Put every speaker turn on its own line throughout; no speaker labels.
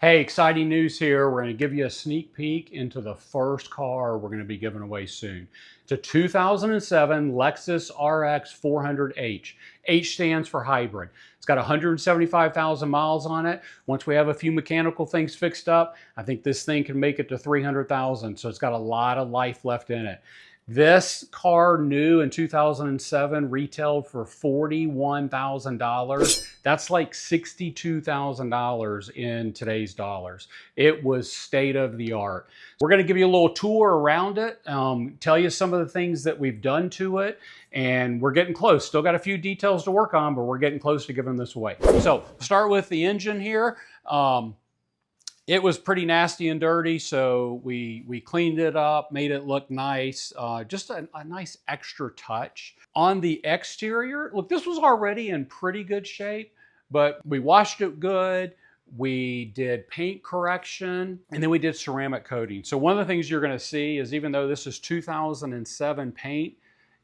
Hey, exciting news here. We're going to give you a sneak peek into the first car we're going to be giving away soon. It's a 2007 Lexus RX 400H. H stands for hybrid. It's got 175,000 miles on it. Once we have a few mechanical things fixed up, I think this thing can make it to 300,000. So it's got a lot of life left in it. This car new in 2007 retailed for $41,000. That's like $62,000 in today's dollars. It was state of the art. We're going to give you a little tour around it, tell you some of the things that we've done to it, and we're getting close. Still got a few details to work on, but we're getting close to giving this away. So start with the engine here. It was pretty nasty and dirty, so we cleaned it up, made it look nice, just a nice extra touch. On the exterior, look, this was already in pretty good shape, but we washed it good, we did paint correction, and then we did ceramic coating. So one of the things you're gonna see is even though this is 2007 paint,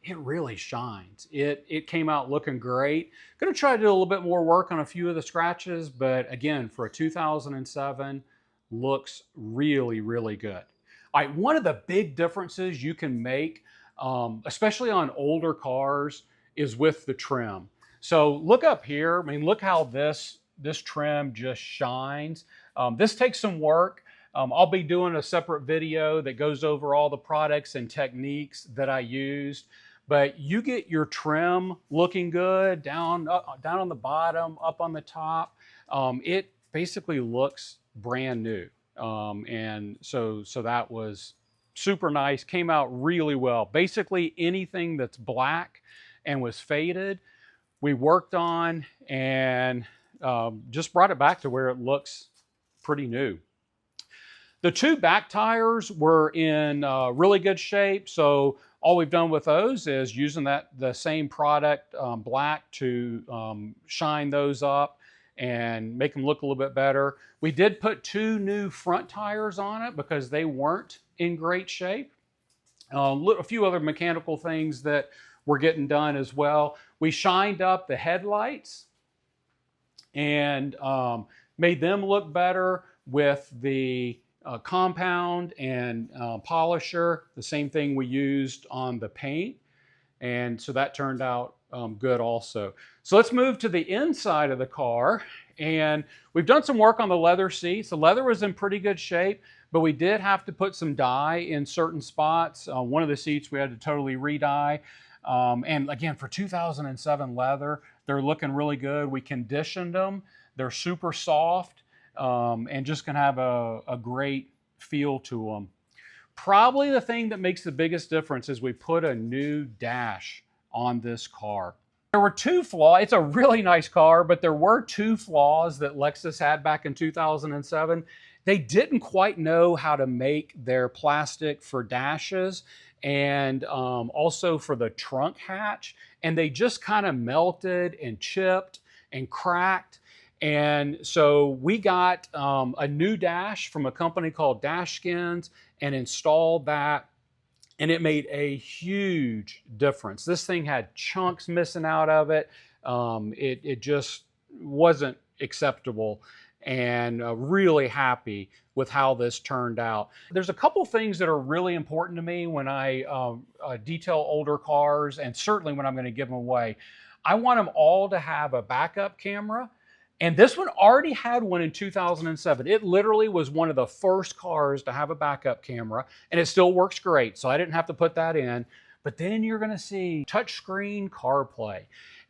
it really shines. It came out looking great. Gonna try to do a little bit more work on a few of the scratches, but again, for a 2007, looks really, really good. All right, one of the big differences you can make, especially on older cars, is with the trim. So look up here. I mean, look how this trim just shines. This takes some work. I'll be doing a separate video that goes over all the products and techniques that I used. But you get your trim looking good down on the bottom, up on the top. It basically looks brand new. And so that was super nice, came out really well. Basically anything that's black and was faded, we worked on and just brought it back to where it looks pretty new. The two back tires were in really good shape. So all we've done with those is using the same product, black, to shine those up and make them look a little bit better. We did put two new front tires on it because they weren't in great shape. A few other mechanical things that were getting done as well. We shined up the headlights and made them look better with the compound and polisher, the same thing we used on the paint. And so that turned out good also. So let's move to the inside of the car. And we've done some work on the leather seats. The leather was in pretty good shape, but we did have to put some dye in certain spots. One of the seats we had to totally re-dye. And again, for 2007 leather, they're looking really good. We conditioned them. They're super soft and just gonna have a great feel to them. Probably the thing that makes the biggest difference is we put a new dash on this car. There were two flaws. It's a really nice car, but there were two flaws that Lexus had back in 2007. They didn't quite know how to make their plastic for dashes and also for the trunk hatch. And they just kind of melted and chipped and cracked. And so we got a new dash from a company called Dash Skins and installed that, and it made a huge difference. This thing had chunks missing out of it. It just wasn't acceptable, and really happy with how this turned out. There's a couple things that are really important to me when I detail older cars, and certainly when I'm going to give them away. I want them all to have a backup camera. And this one already had one in 2007. It literally was one of the first cars to have a backup camera, and it still works great, so I didn't have to put that in. But then you're gonna see touchscreen CarPlay.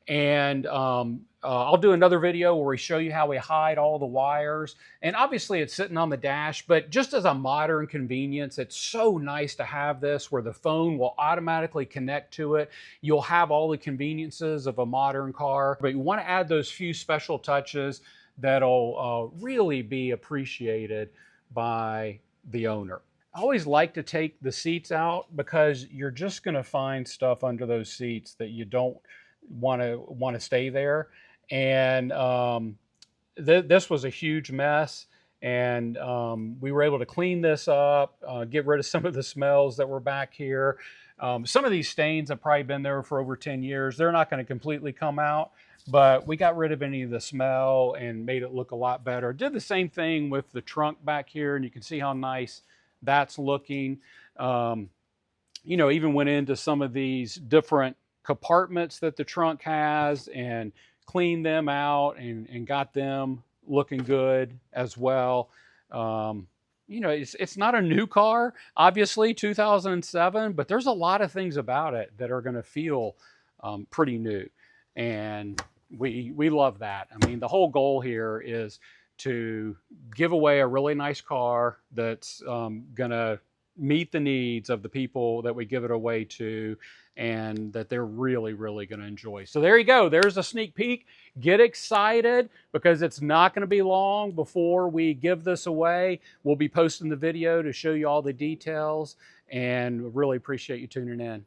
And I'll do another video where we show you how we hide all the wires. And obviously it's sitting on the dash, but just as a modern convenience, it's so nice to have this where the phone will automatically connect to it. You'll have all the conveniences of a modern car, but you want to add those few special touches that'll really be appreciated by the owner. I always like to take the seats out because you're just going to find stuff under those seats that you don't want to stay there. And this was a huge mess, and we were able to clean this up, get rid of some of the smells that were back here. Some of these stains have probably been there for over 10 years. They're not going to completely come out, but we got rid of any of the smell and made it look a lot better. Did the same thing with the trunk back here, and you can see how nice that's looking. You know, even went into some of these different compartments that the trunk has and cleaned them out and got them looking good as well. You know, it's not a new car, obviously, 2007, but there's a lot of things about it that are going to feel pretty new. And we love that. I mean, the whole goal here is to give away a really nice car that's going to meet the needs of the people that we give it away to, and that they're really, really going to enjoy. So there you go. There's a sneak peek. Get excited, because it's not going to be long before we give this away. We'll be posting the video to show you all the details, and really appreciate you tuning in.